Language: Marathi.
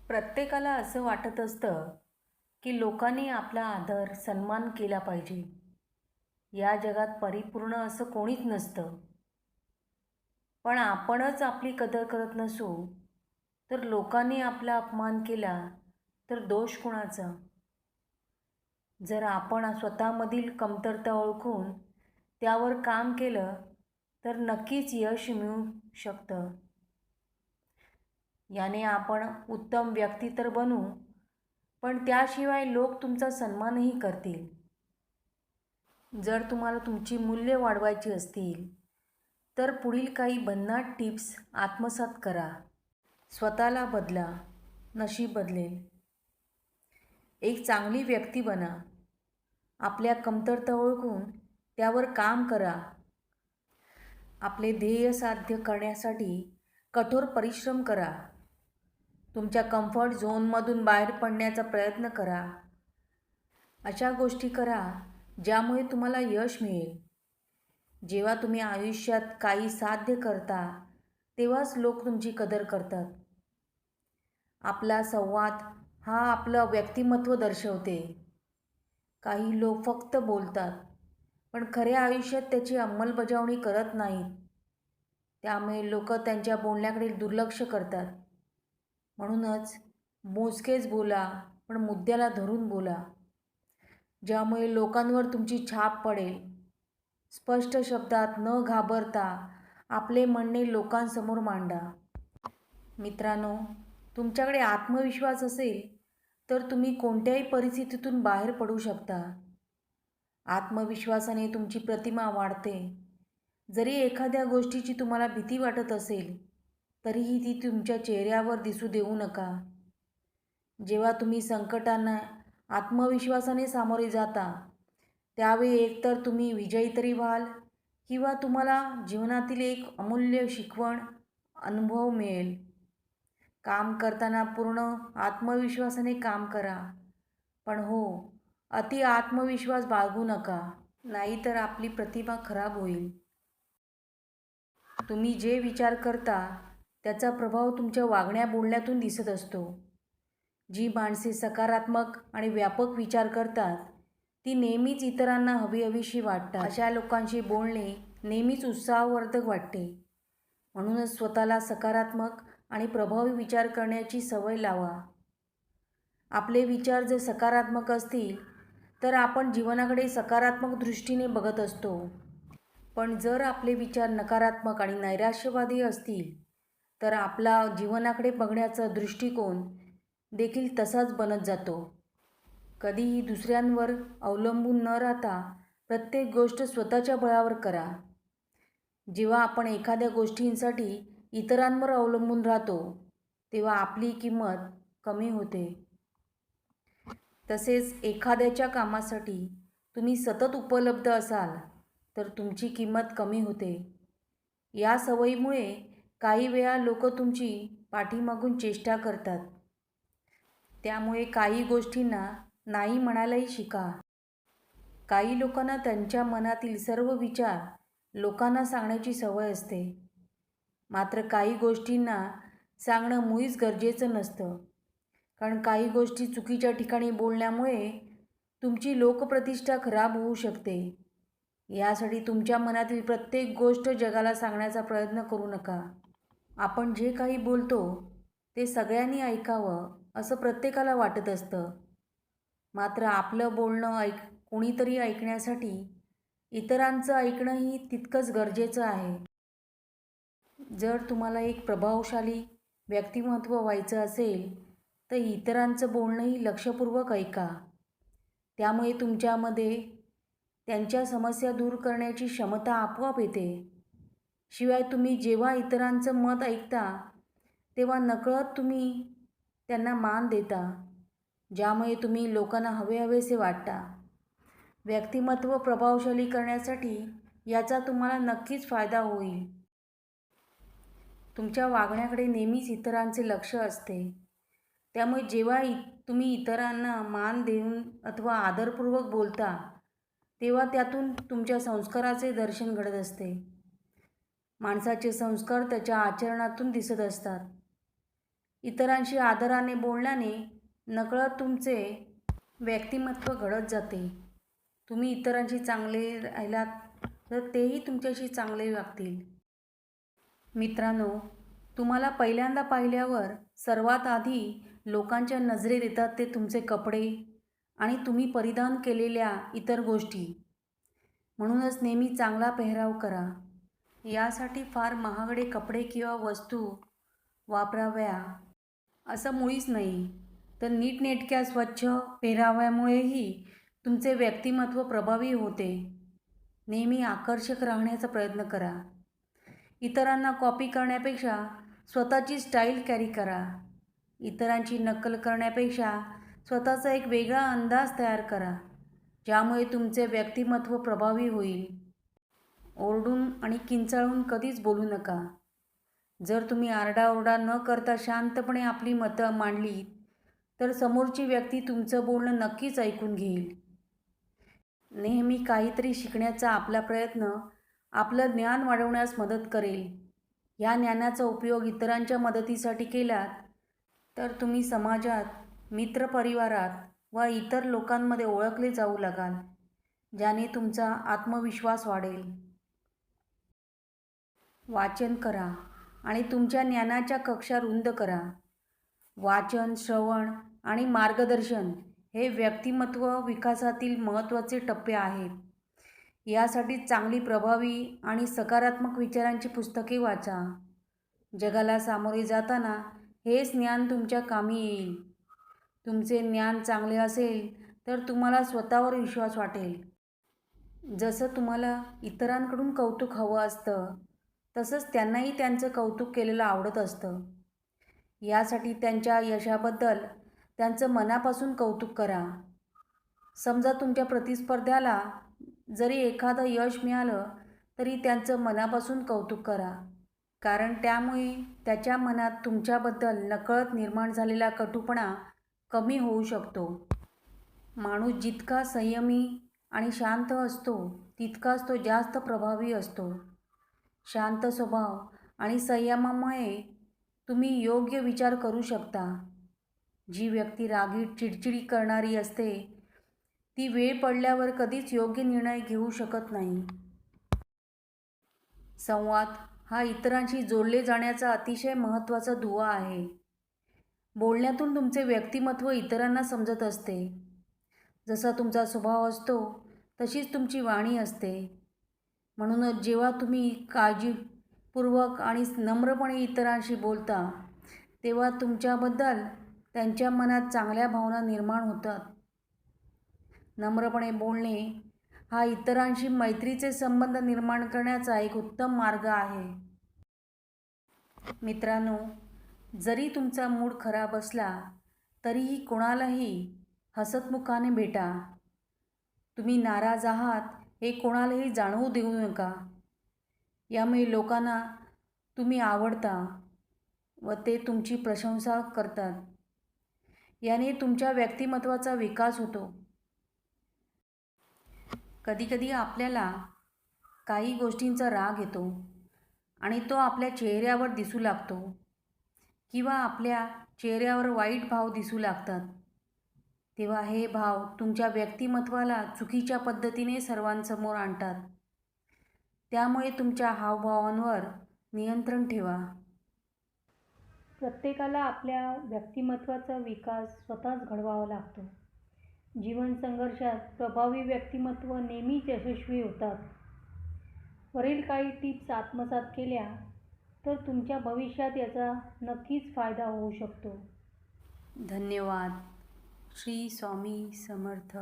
प्रत्येकाला असं वाटत असतं की लोकांनी आपला आदर सन्मान केला पाहिजे. या जगात परिपूर्ण असं कोणीच नसतं. पण आपणच आपली कदर करत नसू तर लोकांनी आपला अपमान केला तर दोष कुणाचा? जर आपण स्वतःमधील कमतरता ओळखून त्यावर काम केलं तर नक्कीच यश मिळू शकतं. याने आपण उत्तम व्यक्ती तर बनू, पण त्याशिवाय लोक तुमचा सन्मानही करतील. जर तुम्हाला तुमची मूल्य वाढवायची असतील तर पुढील काही भन्नाट टिप्स आत्मसात करा. स्वतःला बदला, नशीब बदलेल. एक चांगली व्यक्ती बना. आपल्या कमतरता ओळखून त्यावर काम करा. आपले ध्येय साध्य करण्यासाठी कठोर परिश्रम करा. तुमच्या कम्फर्ट झोनमधून बाहेर पडण्याचा प्रयत्न करा. अशा गोष्टी करा ज्यामुळे तुम्हाला यश मिळेल. जेव्हा तुम्ही आयुष्यात काही साध्य करता तेव्हाच लोक तुमची कदर करतात. आपला संवाद हा आपलं व्यक्तिमत्व दर्शवते. काही लोक फक्त बोलतात पण खऱ्या आयुष्यात त्याची अंमलबजावणी करत नाहीत. त्यामुळे लोक त्यांच्या बोलण्याकडे दुर्लक्ष करतात. म्हणूनच मोजकेच बोला, पण मुद्द्याला धरून बोला, ज्यामुळे लोकांवर तुमची छाप पडेल. स्पष्ट शब्दात न घाबरता आपले म्हणणे लोकांसमोर मांडा. मित्रांनो, तुमच्याकडे आत्मविश्वास असेल तर तुम्ही कोणत्याही परिस्थितीतून बाहेर पडू शकता. आत्मविश्वासाने तुमची प्रतिमा वाढते. जरी एखाद्या गोष्टीची तुम्हाला भीती वाटत असेल तरीही ती तुमच्या चेहऱ्यावर दिसू देऊ नका. जेव्हा तुम्ही संकटांना आत्मविश्वासाने सामोरे जाता त्यावेळी एकतर तुम्ही विजयी तरी व्हाल किंवा तुम्हाला जीवनातील एक अमूल्य शिकवण अनुभव मिळेल. काम करताना पूर्ण आत्मविश्वासाने काम करा, पण हो, अति आत्मविश्वास बाळगू नका, नाहीतर आपली प्रतिभा खराब होईल. तुम्ही जे विचार करता त्याचा प्रभाव तुमच्या वागण्या बोलण्यातून दिसत असतो. जी माणसे सकारात्मक आणि व्यापक विचार करतात ती नेहमीच इतरांना हवीहवीशी वाटतात. अशा लोकांशी बोलणे नेहमीच उत्साहवर्धक वाटते. म्हणूनच स्वतःला सकारात्मक आणि प्रभावी विचार करण्याची सवय लावा. आपले विचार जर सकारात्मक असतील तर आपण जीवनाकडे सकारात्मक दृष्टीने बघत असतो. पण जर आपले विचार नकारात्मक आणि नैराश्यवादी असतील तर आपला जीवनाकडे बघण्याचा दृष्टिकोन देखील तसाच बनत जातो. कधीही दुसऱ्यांवर अवलंबून न राहता प्रत्येक गोष्ट स्वतःच्या बळावर करा. जेव्हा आपण एखाद्या गोष्टींसाठी इतरांवर अवलंबून राहतो तेव्हा आपली किंमत कमी होते. तसेच एखाद्याच्या कामासाठी तुम्ही सतत उपलब्ध असाल तर तुमची किंमत कमी होते. या सवयीमुळे काही वेळा लोक तुमची पाठीमागून चेष्टा करतात. त्यामुळे काही गोष्टींना नाही म्हणायलाही शिका. काही लोकांना त्यांच्या मनातील सर्व विचार लोकांना सांगण्याची सवय असते. मात्र काही गोष्टींना सांगणं मुळीच गरजेचं नसतं. कारण काही गोष्टी चुकीच्या ठिकाणी बोलण्यामुळे तुमची लोकप्रतिष्ठा खराब होऊ शकते. यासाठी तुमच्या मनातील प्रत्येक गोष्ट जगाला सांगण्याचा प्रयत्न करू नका. आपण जे काही बोलतो ते सगळ्यांनी ऐकावं असं प्रत्येकाला वाटत असतं. मात्र आपलं बोलणं कोणीतरी ऐकण्यासाठी इतरांचं ऐकणंही तितकंच गरजेचं आहे. जर तुम्हाला एक प्रभावशाली व्यक्तिमत्व व्हायचं असेल तर इतरांचं बोलणंही लक्षपूर्वक ऐका. त्यामुळे तुमच्यामध्ये त्यांच्या समस्या दूर करण्याची क्षमता आपोआप येते. शिवाय तुम्ही जेव्हा इतरांचं मत ऐकता तेव्हा नकळत तुम्ही त्यांना मान देता, ज्यामुळे तुम्ही लोकांना हवेहवेसे वाटता. व्यक्तिमत्व प्रभावशाली करण्यासाठी याचा तुम्हाला नक्कीच फायदा होईल. तुमच्या वागण्याकडे नेहमीच इतरांचे लक्ष असते. त्यामुळे जेव्हा तुम्ही इतरांना मान देऊन अथवा आदरपूर्वक बोलता तेव्हा त्यातून तुमच्या संस्काराचे दर्शन घडत असते. माणसाचे संस्कार त्याच्या आचरणातून दिसत असतात. इतरांशी आदराने बोलण्याने नकळत तुमचे व्यक्तिमत्व घडत जाते. तुम्ही इतरांशी चांगले राहिलात तर तेही तुमच्याशी चांगले वागतील. मित्रांनो, तुम्हाला पहिल्यांदा पाहिल्यावर सर्वात आधी लोकांच्या नजरेत येतात ते तुमचे कपडे आणि तुम्ही परिधान केलेल्या इतर गोष्टी. म्हणूनच नेहमी चांगला पेहराव करा. यासाठी फार महागडे कपडे किंवा वस्तू वापराव्या असं मुळीच नाही, तर नीटनेटक्या स्वच्छ पेहराव्यामुळेही तुमचे व्यक्तिमत्व प्रभावी होते. नेहमी आकर्षक राहण्याचा प्रयत्न करा. इतरांना कॉपी करण्यापेक्षा स्वतःची स्टाईल कॅरी करा. इतरांची नक्कल करण्यापेक्षा स्वतःचा एक वेगळा अंदाज तयार करा, ज्यामुळे तुमचे व्यक्तिमत्व प्रभावी होईल. ओरडून आणि किंचाळून कधीच बोलू नका. जर तुम्ही आरडाओरडा न करता शांतपणे आपली मतं मांडली तर समोरची व्यक्ती तुमचं बोलणं नक्कीच ऐकून घेईल. नेहमी काहीतरी शिकण्याचा आपला प्रयत्न आपलं ज्ञान वाढवण्यास मदत करेल. या ज्ञानाचा उपयोग इतरांच्या मदतीसाठी केलात तर तुम्ही समाजात, मित्रपरिवारात व इतर लोकांमध्ये ओळखले जाऊ लागाल, ज्याने तुमचा आत्मविश्वास वाढेल. वाचन करा आणि तुमच्या ज्ञानाच्या कक्षा रुंद करा. वाचन, श्रवण आणि मार्गदर्शन हे व्यक्तिमत्व विकासातील महत्त्वाचे टप्पे आहेत. यासाठी चांगली, प्रभावी आणि सकारात्मक विचारांची पुस्तके वाचा. जगाला सामोरे जाताना हेच ज्ञान तुमच्या कामी येईल. तुमचे ज्ञान चांगले असेल तर तुम्हाला स्वतःवर विश्वास वाटेल. जसं तुम्हाला इतरांकडून कौतुक हवं असतं, तसंच त्यांनाही त्यांचं कौतुक केलेलं आवडत असतं. यासाठी त्यांच्या यशाबद्दल त्यांचं मनापासून कौतुक करा. समजा तुमच्या प्रतिस्पर्ध्याला जरी एखादं यश मिळालं तरी त्यांचं मनापासून कौतुक करा, कारण त्यामुळे त्याच्या मनात तुमच्याबद्दल नकळत निर्माण झालेला कटुपणा कमी होऊ शकतो. माणूस जितका संयमी आणि शांत असतो तितकाच तो जास्त प्रभावी असतो. शांत स्वभाव आणि संयमामुळे तुम्ही योग्य विचार करू शकता. जी व्यक्ती रागीट, चिडचिडी करणारी असते ती वेळ पडल्यावर कधीच योग्य निर्णय घेऊ शकत नाही. संवाद हा इतरांशी जोडले जाण्याचा अतिशय महत्त्वाचा दुवा आहे. बोलण्यातून तुमचे व्यक्तिमत्व इतरांना समजत असते. जसा तुमचा स्वभाव असतो तशीच तुमची वाणी असते. म्हणूनच जेव्हा तुम्ही काळजीपूर्वक आणि नम्रपणे इतरांशी बोलता तेव्हा तुमच्याबद्दल त्यांच्या मनात चांगल्या भावना निर्माण होतात. नम्रपणे बोलणे हा इतरांशी मैत्रीचे संबंध निर्माण करण्याचा एक उत्तम मार्ग आहे. मित्रांनो, जरी तुमचा मूड खराब असला तरीही कोणालाही हसतमुखाने भेटा. तुम्ही नाराज आहात हे कोणालाही जाणवू देऊ नका. यामुळे लोकांना तुम्ही आवडता व ते तुमची प्रशंसा करतात. याने तुमच्या व्यक्तिमत्वाचा विकास होतो. कधीकधी आपल्याला काही गोष्टींचा राग येतो आणि तो आपल्या चेहऱ्यावर दिसू लागतो किंवा आपल्या चेहऱ्यावर वाईट भाव दिसू लागतात. तेव्हा हे भाव तुमच्या व्यक्तिमत्वाला चुकीच्या पद्धतीने सर्वांसमोर आणतात. त्यामुळे तुमच्या हावभावांवर नियंत्रण ठेवा. प्रत्येकाला आपल्या व्यक्तिमत्वाचा विकास स्वतःच घडवावा लागतो. जीवन संघर्षात प्रभावी व्यक्तिमत्व नेहमीच यशस्वी होतात. वरील काही टिप्स आत्मसात केल्या तर तुमच्या भविष्यात याचा नक्कीच फायदा होऊ शकतो. धन्यवाद. श्री स्वामी समर्थ.